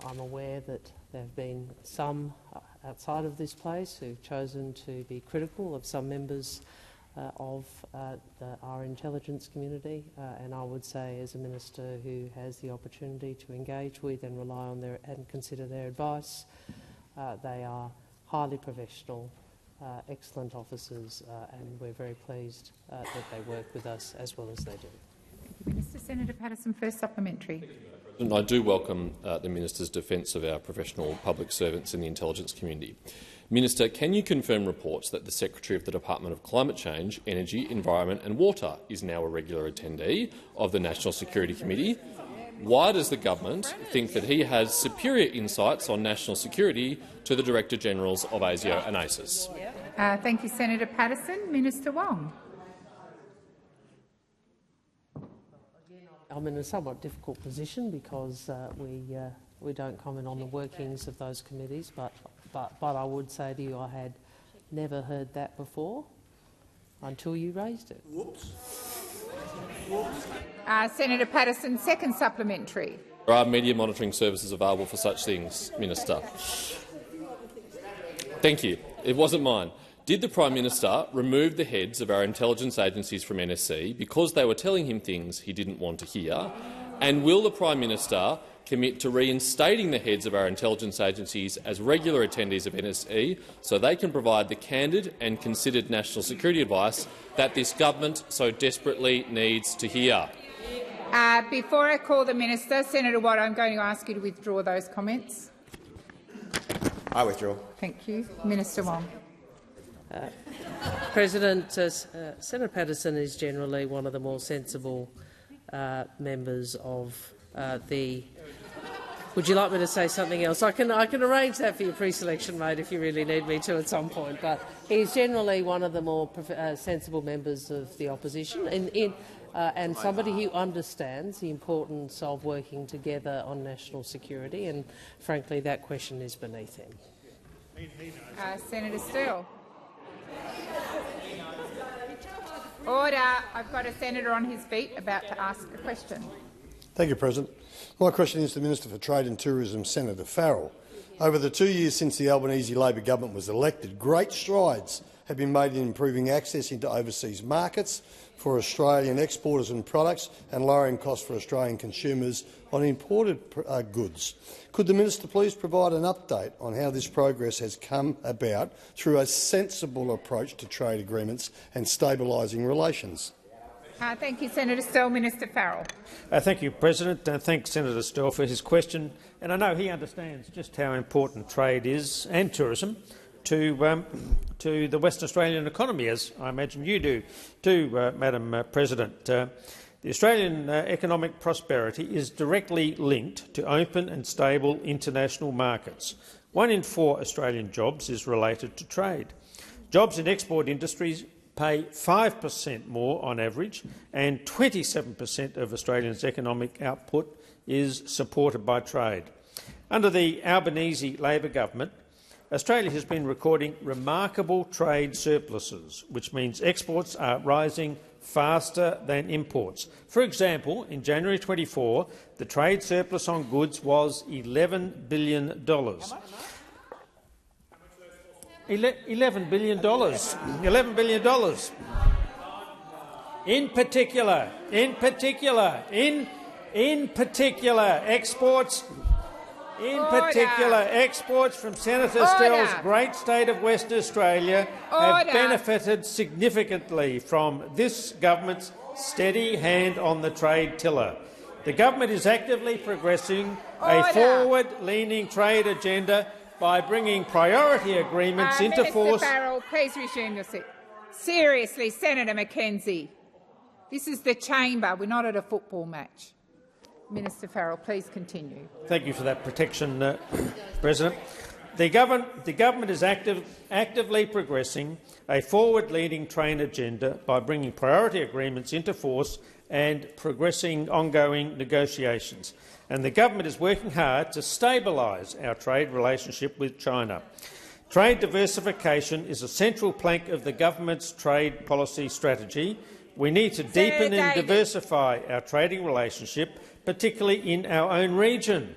I'm aware that there have been some outside of this place who've chosen to be critical of some members of our intelligence community, and I would say, as a minister who has the opportunity to engage with and rely on their and consider their advice, they are highly professional, excellent officers, and we're very pleased that they work with us as well as they do. Thank you, Minister. Senator Patterson, first supplementary. And I do welcome the Minister's defence of our professional public servants in the intelligence community. Minister, can you confirm reports that the Secretary of the Department of Climate Change, Energy, Environment and Water is now a regular attendee of the National Security Committee? Why does the government think that he has superior insights on national security to the Director-Generals of ASIO and ACIS? Thank you, Senator Patterson. Minister Wong. I'm in a somewhat difficult position because we don't comment on the workings of those committees, but I would say to you I had never heard that before until you raised it. Whoops. Senator Patterson, second supplementary. There are media monitoring services available for such things, Minister. Thank you. It wasn't mine. Did the Prime Minister remove the heads of our intelligence agencies from NSC because they were telling him things he didn't want to hear? And will the Prime Minister commit to reinstating the heads of our intelligence agencies as regular attendees of NSC so they can provide the candid and considered national security advice that this government so desperately needs to hear? Before I call the minister, Senator Watt, I'm going to ask you to withdraw those comments. I withdraw. Thank you. Minister Wong. President, Senator Patterson is generally one of the more sensible members of the. Would you like me to say something else? I can arrange that for your pre-selection, mate, if you really need me to at some point. But he's generally one of the more sensible members of the opposition, and somebody who understands the importance of working together on national security. And frankly, that question is beneath him. Senator Steele. Order. I've got a senator on his feet about to ask a question. Thank you, President. My question is to the Minister for Trade and Tourism, Senator Farrell. Over the 2 years since the Albanese Labor government was elected, great strides have been made in improving access into overseas markets for Australian exporters and products and lowering costs for Australian consumers on imported goods. Could the Minister please provide an update on how this progress has come about through a sensible approach to trade agreements and stabilising relations? Thank you, Senator Steele. Minister Farrell. Thank you, President. Thanks, Senator Steele, for his question. And I know he understands just how important trade is, and tourism, to the Western Australian economy, as I imagine you do too, Madam President. The Australian economic prosperity is directly linked to open and stable international markets. 1 in 4 Australian jobs is related to trade. Jobs in export industries pay 5% more on average, and 27% of Australians' economic output is supported by trade. Under the Albanese Labor government, Australia has been recording remarkable trade surpluses, which means exports are rising faster than imports. For example, in January 24, the trade surplus on goods was $11 billion. $11 billion. $11 billion. In particular, exports. Exports from Senator Steele's great state of Western Australia have benefited significantly from this government's steady hand on the trade tiller. The government is actively progressing a forward-leaning trade agenda by bringing priority agreements into force. Minister Farrell, please resume your seat. Seriously, Senator McKenzie, this is the chamber. We're not at a football match. Minister Farrell, please continue. Thank you for that protection, President. The government is actively progressing a forward-leading trade agenda by bringing priority agreements into force and progressing ongoing negotiations. And the government is working hard to stabilise our trade relationship with China. Trade diversification is a central plank of the government's trade policy strategy. We need to deepen and diversify our trading relationship, particularly in our own region.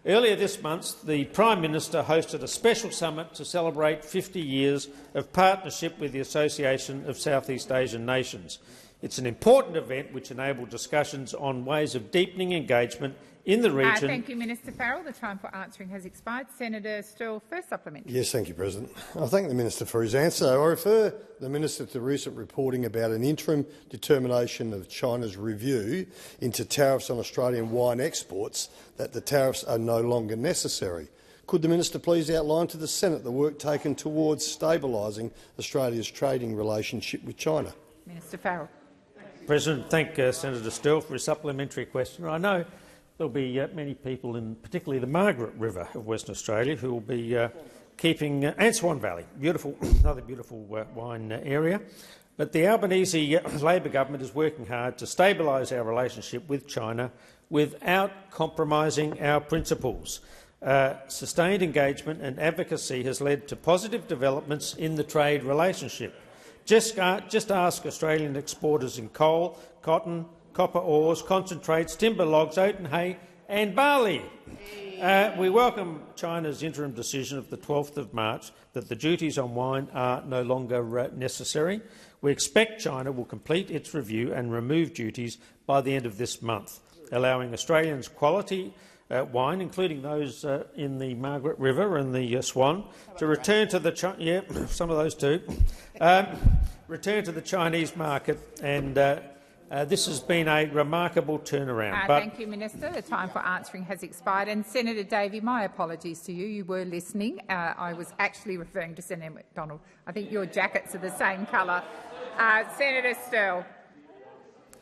Earlier this month, the Prime Minister hosted a special summit to celebrate 50 years of partnership with the Association of Southeast Asian Nations. It's an important event which enabled discussions on ways of deepening engagement in the region. Thank you, Minister Farrell. The time for answering has expired. Senator Steele, first supplementary. Yes, thank you, President. I thank the Minister for his answer. I refer the Minister to recent reporting about an interim determination of China's review into tariffs on Australian wine exports, that the tariffs are no longer necessary. Could the Minister please outline to the Senate the work taken towards stabilising Australia's trading relationship with China? Minister Farrell. President, thank Senator Steele for his supplementary question. I know there will be many people, in particularly the Margaret River of Western Australia, who will be keeping and Swan Valley, another beautiful wine area, But the Albanese Labor government is working hard to stabilise our relationship with China without compromising our principles. Sustained engagement and advocacy has led to positive developments in the trade relationship. Just ask Australian exporters in coal, cotton, copper ores, concentrates, timber, logs, oat and hay and barley. We welcome China's interim decision of the 12th of March that the duties on wine are no longer necessary. We expect China will complete its review and remove duties by the end of this month, allowing Australians quality wine, including those in the Margaret River and the Swan, to return to the some of those too, return to the Chinese market, and this has been a remarkable turnaround. Thank you, Minister. The time for answering has expired. And Senator Davey, my apologies to you. You were listening. I was actually referring to Senator McDonald. I think your jackets are the same colour. Senator Sterle,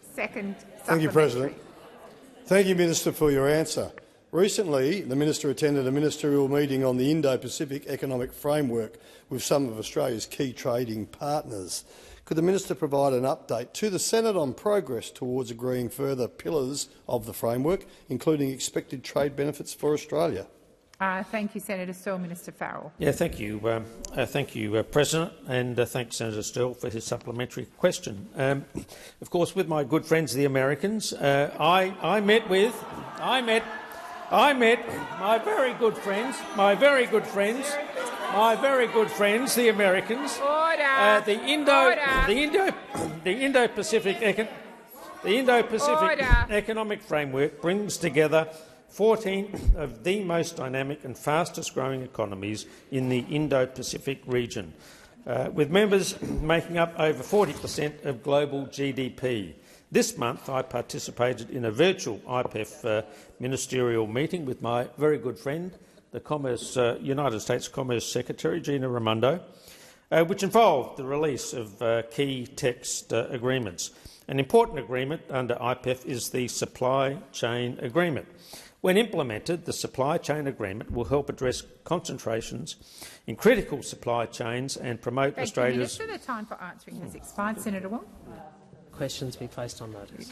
second supplementary. Thank you, President. Thank you, Minister, for your answer. Recently, the Minister attended a ministerial meeting on the Indo-Pacific Economic Framework with some of Australia's key trading partners. Could the Minister provide an update to the Senate on progress towards agreeing further pillars of the framework, including expected trade benefits for Australia? Thank you, Senator Sterle. Minister Farrell. Thank you, President, and thank Senator Sterle for his supplementary question. Of course, with my good friends the Americans, I met my very good friends, the Americans. The Indo-Pacific Economic Framework brings together 14 of the most dynamic and fastest-growing economies in the Indo-Pacific region, with members making up over 40% of global GDP. This month I participated in a virtual IPEF ministerial meeting with my very good friend, the United States Commerce Secretary, Gina Raimondo, which involved the release of key text agreements. An important agreement under IPEF is the Supply Chain Agreement. When implemented, the Supply Chain Agreement will help address concentrations in critical supply chains and promote Australia's— Minister, the time for answering has expired. Senator Wong. Questions be placed on notice.